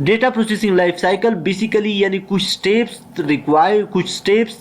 Data processing life cycle basically यानी कुछ steps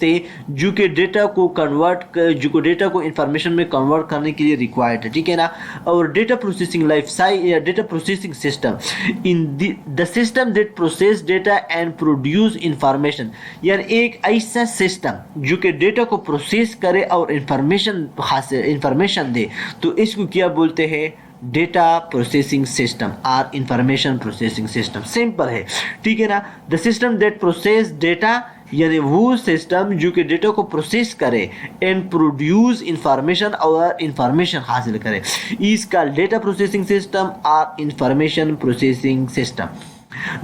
थे जो कि डेटा को डेटा को इंफॉर्मेशन में कन्वर्ट करने के लिए रिक्वायर्ड है, ठीक है ना। और data processing system in the system that process data and produce information, यानी एक ऐसा सिस्टम जो कि डेटा को प्रोसेस करे और इंफॉर्मेशन दे, तो इसको क्या बोलते हैं, डेटा प्रोसेसिंग सिस्टम और इंफॉर्मेशन प्रोसेसिंग सिस्टम। सिंपल है, ठीक है ना। The system that process data, यानी वो सिस्टम जो कि डेटा को प्रोसेस करे एंड प्रोड्यूस इंफॉर्मेशन और इंफॉर्मेशन हासिल करे, इसका डेटा प्रोसेसिंग सिस्टम और information processing system.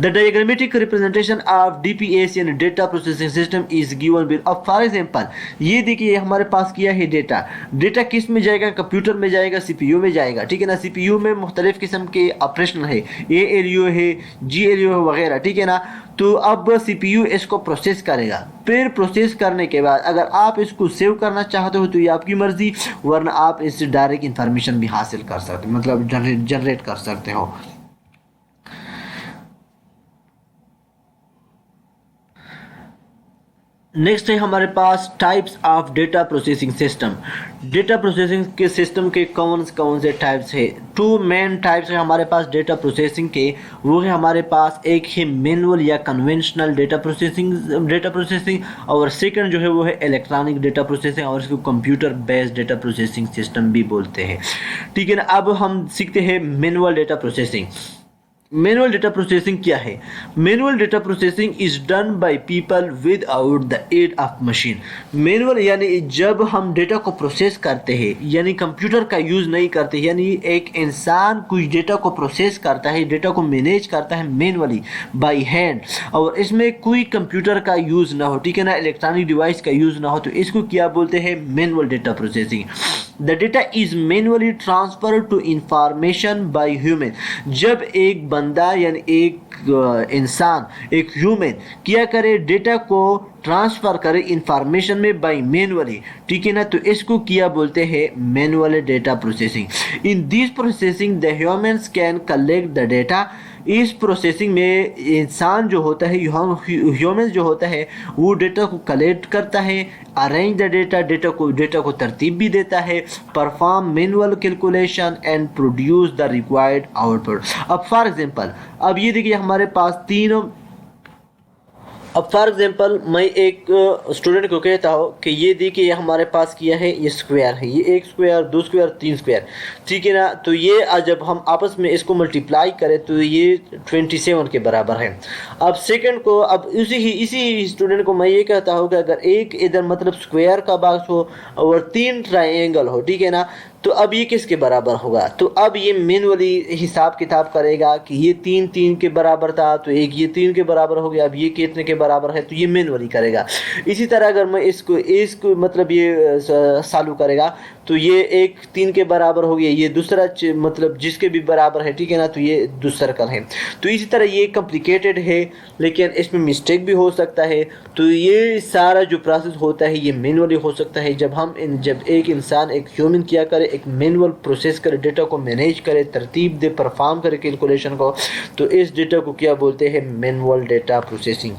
The diagrammatic representation of DPS यानी data processing system is given with. अब फॉर एग्जांपल ये देखिए हमारे पास किया है डेटा किस में जाएगा, कंप्यूटर में जाएगा, सीपीयू में जाएगा, ठीक है ना। सीपीयू में मुख्तलिफ किस्म के ऑपरेशन है, ALU है, GLU है वगैरह, ठीक है ना। तो अब सीपीयू इसको प्रोसेस करेगा, फिर प्रोसेस करने के बाद अगर आप इसको सेव करना चाहते हो तो ये आपकी मर्जी, वरना आप इससे डायरेक्ट इंफॉर्मेशन भी हासिल कर सकते, मतलब जनरेट कर सकते हो। नेक्स्ट है हमारे पास types of data processing system. Data processing के सिस्टम के कौन से टाइप्स है, 2 मेन टाइप्स है हमारे पास डेटा प्रोसेसिंग के। वो है हमारे पास एक है मैनुअल या कन्वेंशनल डेटा प्रोसेसिंग और सेकंड जो है वो है इलेक्ट्रॉनिक डेटा प्रोसेसिंग और इसको computer based data processing system भी बोलते हैं, ठीक है ना। अब हम सीखते हैं manual data processing. Manual data processing क्या है? Manual data processing is done by people without the aid of machine. Manual यानी जब हम डेटा को प्रोसेस करते हैं, यानी कंप्यूटर का यूज़ नहीं करते, यानी एक इंसान कुछ डेटा को प्रोसेस करता है, डेटा को मैनेज करता है मैनुअली बाय हैंड, और इसमें कोई कंप्यूटर का यूज़ ना हो, ठीक है ना, इलेक्ट्रॉनिक डिवाइस का यूज़ ना हो, तो इसको क्या बोलते हैं, manual data processing. The data is manually transfer to information by human. जब एक बंदा यानी एक इंसान, एक ह्यूमन क्या करे, डेटा को ट्रांसफर करे इंफॉर्मेशन में बाय मैनुअली, ठीक है ना, तो इसको क्या बोलते हैं, manual data processing. In this processing the humans can collect the data. इस प्रोसेसिंग में इंसान जो होता है, ह्यूमन जो होता है, वो डेटा को कलेक्ट करता है, अरेंज द डेटा को तरतीब भी देता है, perform manual calculation and produce the required output. अब फॉर एग्जांपल, अब ये देखिए हमारे पास तीनों, अब फॉर एग्जांपल मैं एक स्टूडेंट को कहता हूँ कि ये देखिए हमारे पास किया है, ये स्क्वायर है, ये 1 स्क्वायर, 2 स्क्वायर, 3 स्क्वायर, ठीक है ना। तो ये जब हम आपस में इसको मल्टीप्लाई करें तो ये 27 के बराबर है। अब सेकंड को, अब इसी स्टूडेंट को मैं ये कहता हूँ कि अगर एक इधर मतलब स्क्वायर का बॉक्स हो और 3 ट्राइंगल हो, ठीक है ना, तो अब ये किसके बराबर होगा, तो अब ये मैनुअली हिसाब किताब करेगा कि ये 3 के बराबर था, तो एक ये 3 के बराबर हो गया, अब ये कितने के बराबर है, तो ये मैनुअली करेगा। इसी तरह अगर मैं इसको मतलब ये चालू करेगा तो ये एक 3 के बराबर हो गया, ये दूसरा मतलब जिसके भी बराबर है, ठीक है ना, तो ये दूसरा सर्कल है। तो इसी तरह ये कॉम्प्लिकेटेड है लेकिन इसमें मिस्टेक भी हो सकता है। तो ये सारा जो प्रोसेस होता है ये मैनुअली हो सकता है। जब एक इंसान, एक ह्यूमन क्या करे, एक मैनुअल प्रोसेस करे, डेटा को मैनेज करे, तरतीब दे, परफॉर्म करे कैलकुलेशन को, तो इस डेटा को क्या बोलते हैं, manual data processing.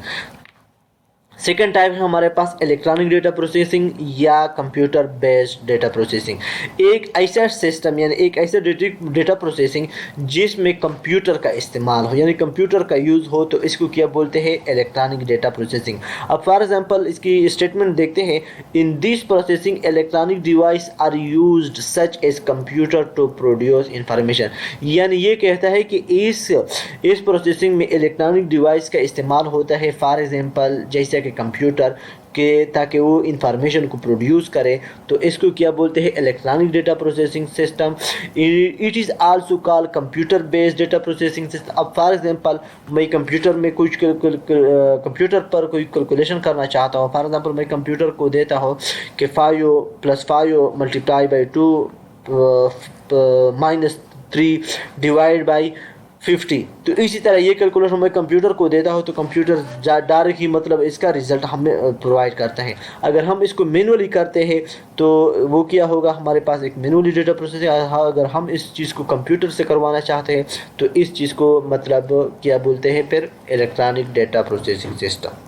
Second type है हमारे पास इलेक्ट्रॉनिक डेटा प्रोसेसिंग या कंप्यूटर बेस्ड डेटा प्रोसेसिंग। एक ऐसा सिस्टम यानी एक ऐसा डेटा प्रोसेसिंग जिसमें कंप्यूटर का इस्तेमाल हो, यानी कंप्यूटर का यूज़ हो, तो इसको क्या बोलते हैं, इलेक्ट्रॉनिक डेटा प्रोसेसिंग। अब फॉर एग्जांपल इसकी स्टेटमेंट देखते हैं, in this processing electronic device are used such as computer to produce information. यानी ये कहता है कि इस प्रोसेसिंग में इलेक्ट्रॉनिक डिवाइस का इस्तेमाल होता है, फॉर एग्जांपल जैसे कंप्यूटर के, ताकि वो इंफॉर्मेशन को प्रोड्यूस करे, तो इसको क्या बोलते हैं, electronic data processing system. It is also called computer based data processing system. अब फॉर एग्जांपल मैं कंप्यूटर में कंप्यूटर पर कोई कैलकुलेशन करना चाहता हूँ, फॉर एग्जांपल मैं कंप्यूटर को देता हूँ कि 5 + 5 × 2 - 3 डिवाइड बाई 50। तो इसी तरह ये कैलकुलेटर मैं कंप्यूटर को देता हूँ तो कंप्यूटर डायरेक्ट ही मतलब इसका रिज़ल्ट हमें प्रोवाइड करता है। अगर हम इसको मैनुअली करते हैं तो वो क्या होगा, हमारे पास एक मैनुअली डेटा प्रोसेस है। हाँ, अगर हम इस चीज़ को कंप्यूटर से करवाना चाहते हैं तो इस चीज़ को मतलब क्या बोलते हैं फिर इलेक्ट्रॉनिक डेटा प्रोसेसिंग सिस्टम।